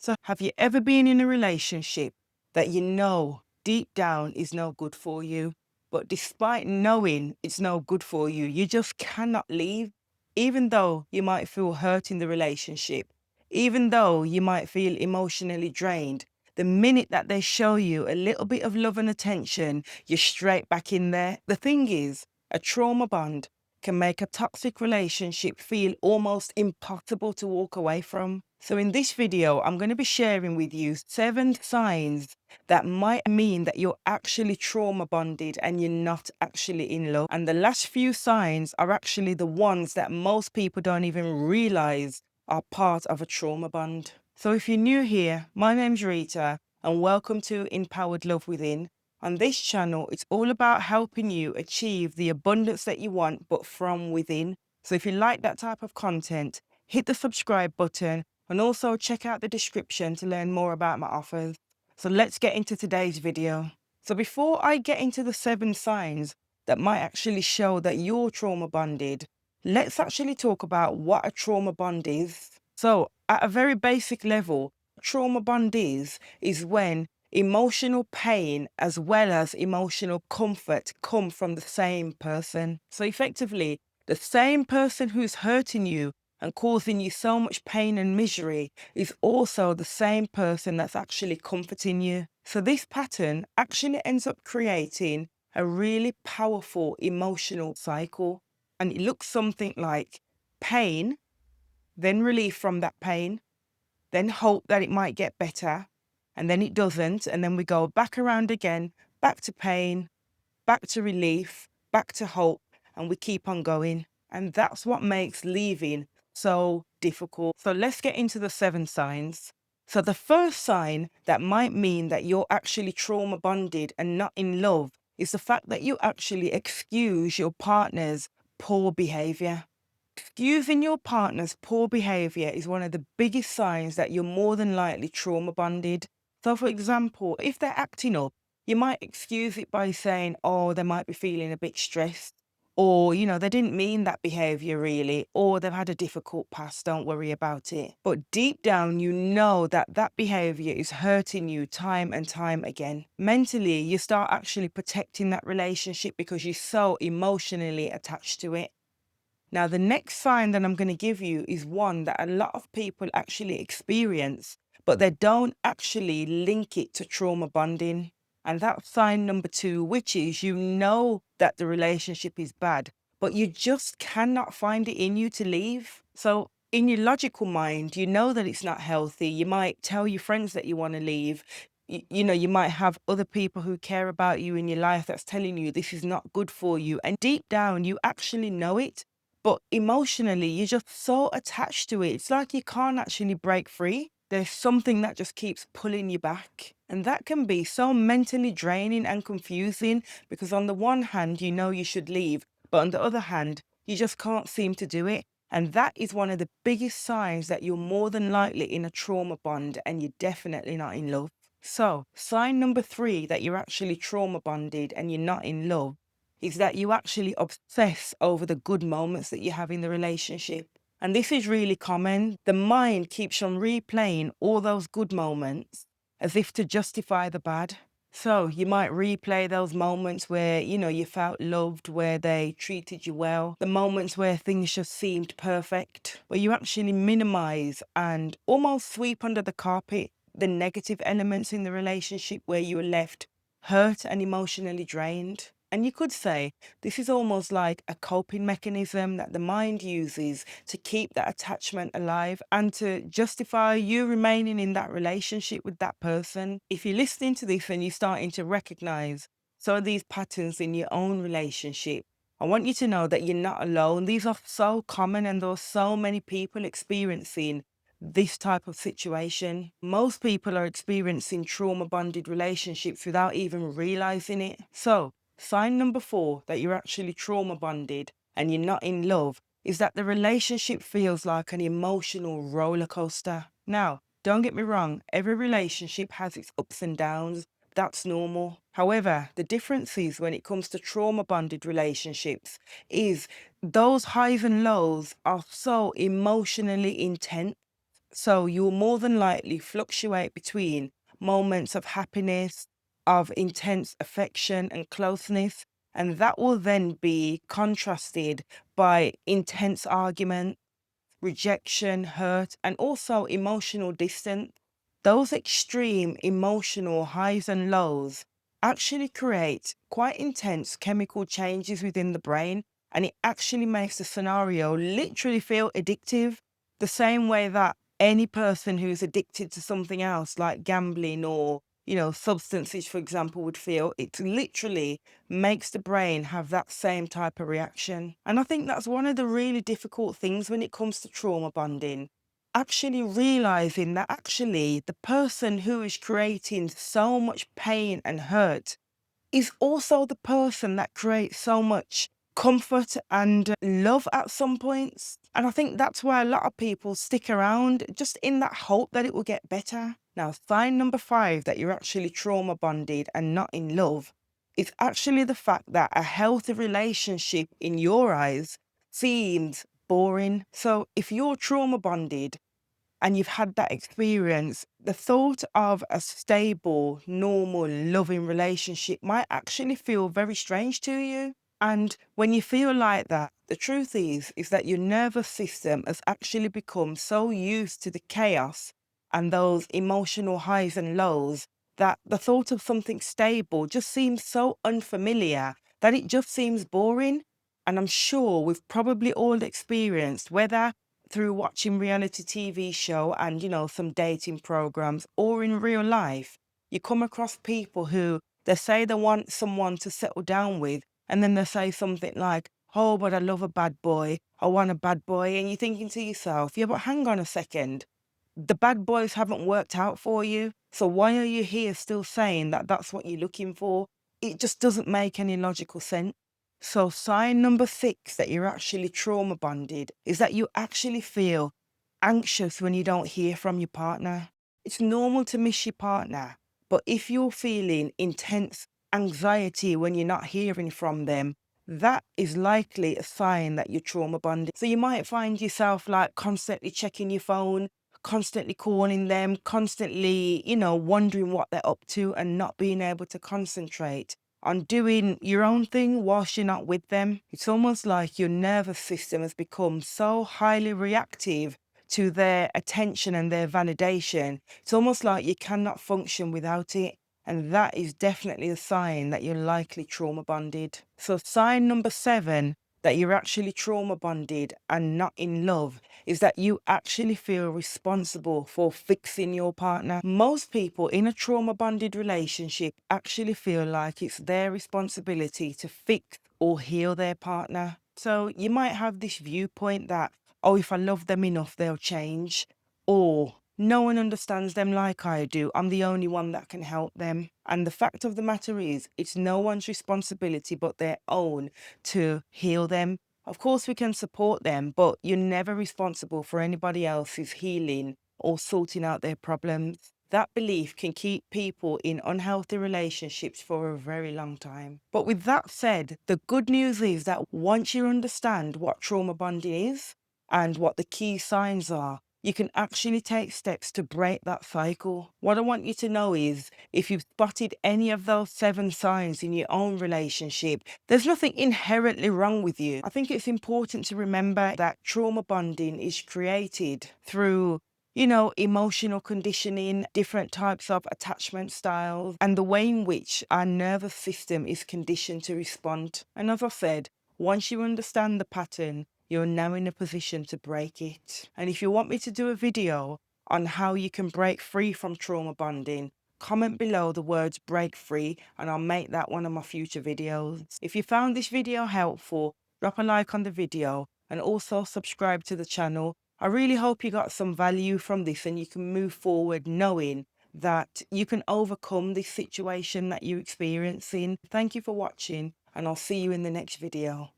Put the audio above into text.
So have you ever been in a relationship that you know deep down is no good for you, but despite knowing it's no good for you, you just cannot leave, even though you might feel hurt in the relationship, even though you might feel emotionally drained? The minute that they show you a little bit of love and attention, you're straight back in there. The thing is, a trauma bond can make a toxic relationship feel almost impossible to walk away from. So in this video, I'm going to be sharing with you 7 signs that might mean that you're actually trauma bonded and you're not actually in love. And the last few signs are actually the ones that most people don't even realize are part of a trauma bond. So if you're new here, my name's Rita and welcome to Empowered Love Within. On this channel, it's all about helping you achieve the abundance that you want, but from within. So if you like that type of content, hit the subscribe button and also check out the description to learn more about my offers. So let's get into today's video. So before I get into the 7 signs that might actually show that you're trauma bonded, let's actually talk about what a trauma bond is. So at a very basic level, trauma bond is when emotional pain as well as emotional comfort come from the same person. So effectively, the same person who's hurting you and causing you so much pain and misery is also the same person that's actually comforting you. So this pattern actually ends up creating a really powerful emotional cycle. And it looks something like pain, then relief from that pain, then hope that it might get better, and then it doesn't, and then we go back around again, back to pain, back to relief, back to hope, and we keep on going. And that's what makes leaving so difficult. So let's get into the 7 signs. So the first sign that might mean that you're actually trauma bonded and not in love is the fact that you actually excuse your partner's poor behavior. Excusing your partner's poor behavior is one of the biggest signs that you're more than likely trauma bonded. So, for example, if they're acting up, you might excuse it by saying, oh, they might be feeling a bit stressed, or, they didn't mean that behavior really, or they've had a difficult past, don't worry about it. But deep down, you know that that behavior is hurting you time and time again. Mentally, you start actually protecting that relationship because you're so emotionally attached to it. Now, the next sign that I'm going to give you is one that a lot of people actually experience, but they don't actually link it to trauma bonding. And that's sign number 2, which is you know that the relationship is bad, but you just cannot find it in you to leave. So in your logical mind, you know that it's not healthy. You might tell your friends that you want to leave. You might have other people who care about you in your life that's telling you this is not good for you. And deep down, you actually know it. But emotionally, you're just so attached to it. It's like you can't actually break free. There's something that just keeps pulling you back. And that can be so mentally draining and confusing because on the one hand, you know you should leave, but on the other hand, you just can't seem to do it. And that is one of the biggest signs that you're more than likely in a trauma bond and you're definitely not in love. So, sign number 3 that you're actually trauma bonded and you're not in love is that you actually obsess over the good moments that you have in the relationship. And this is really common. The mind keeps on replaying all those good moments as if to justify the bad. So you might replay those moments where, you felt loved, where they treated you well, the moments where things just seemed perfect, where you actually minimize and almost sweep under the carpet the negative elements in the relationship where you were left hurt and emotionally drained. And you could say this is almost like a coping mechanism that the mind uses to keep that attachment alive and to justify you remaining in that relationship with that person. If you're listening to this and you're starting to recognize some of these patterns in your own relationship, I want you to know that you're not alone. These are so common and there are so many people experiencing this type of situation. Most people are experiencing trauma bonded relationships without even realizing it. So, sign number 4 that you're actually trauma bonded and you're not in love is that the relationship feels like an emotional roller coaster. Now, don't get me wrong, every relationship has its ups and downs. That's normal. However, the difference is when it comes to trauma bonded relationships is those highs and lows are so emotionally intense So you'll more than likely fluctuate between moments of happiness, of intense affection and closeness, and that will then be contrasted by intense argument, rejection, hurt, and also emotional distance. Those extreme emotional highs and lows actually create quite intense chemical changes within the brain, and it actually makes the scenario literally feel addictive, the same way that any person who's addicted to something else, like gambling or, substances, for example, would feel. It literally makes the brain have that same type of reaction. And I think that's one of the really difficult things when it comes to trauma bonding. Actually realizing that actually the person who is creating so much pain and hurt is also the person that creates so much comfort and love at some points. And I think that's why a lot of people stick around just in that hope that it will get better. Now, sign number 5 that you're actually trauma bonded and not in love is actually the fact that a healthy relationship in your eyes seems boring. So if you're trauma bonded, and you've had that experience, the thought of a stable, normal, loving relationship might actually feel very strange to you. And when you feel like that, the truth is that your nervous system has actually become so used to the chaos and those emotional highs and lows that the thought of something stable just seems so unfamiliar that it just seems boring. And I'm sure we've probably all experienced, whether through watching reality TV show and, some dating programs or in real life, you come across people who they say they want someone to settle down with, and then they say something like, oh, but I love a bad boy. I want a bad boy. And you're thinking to yourself, yeah, but hang on a second. The bad boys haven't worked out for you. So why are you here still saying that that's what you're looking for? It just doesn't make any logical sense. So sign number 6 that you're actually trauma bonded is that you actually feel anxious when you don't hear from your partner. It's normal to miss your partner, but if you're feeling intense anxiety when you're not hearing from them, that is likely a sign that you're trauma bonded. So you might find yourself like constantly checking your phone, constantly calling them, constantly, wondering what they're up to and not being able to concentrate on doing your own thing whilst you're not with them. It's almost like your nervous system has become so highly reactive to their attention and their validation. It's almost like you cannot function without it. And that is definitely a sign that you're likely trauma bonded. So sign number 7 that you're actually trauma bonded and not in love is that you actually feel responsible for fixing your partner. Most people in a trauma bonded relationship actually feel like it's their responsibility to fix or heal their partner. So you might have this viewpoint that, oh, if I love them enough, they'll change. Or no one understands them like I do. I'm the only one that can help them. And the fact of the matter is, it's no one's responsibility but their own to heal them. Of course, we can support them, but you're never responsible for anybody else's healing or sorting out their problems. That belief can keep people in unhealthy relationships for a very long time. But with that said, the good news is that once you understand what trauma bonding is and what the key signs are, you can actually take steps to break that cycle. What I want you to know is if you've spotted any of those 7 signs in your own relationship, there's nothing inherently wrong with you. I think it's important to remember that trauma bonding is created through emotional conditioning, different types of attachment styles, and the way in which our nervous system is conditioned to respond. And as I said, once you understand the pattern, you're now in a position to break it. And if you want me to do a video on how you can break free from trauma bonding, comment below the words break free and I'll make that one of my future videos. If you found this video helpful, drop a like on the video and also subscribe to the channel. I really hope you got some value from this and you can move forward knowing that you can overcome this situation that you're experiencing. Thank you for watching and I'll see you in the next video.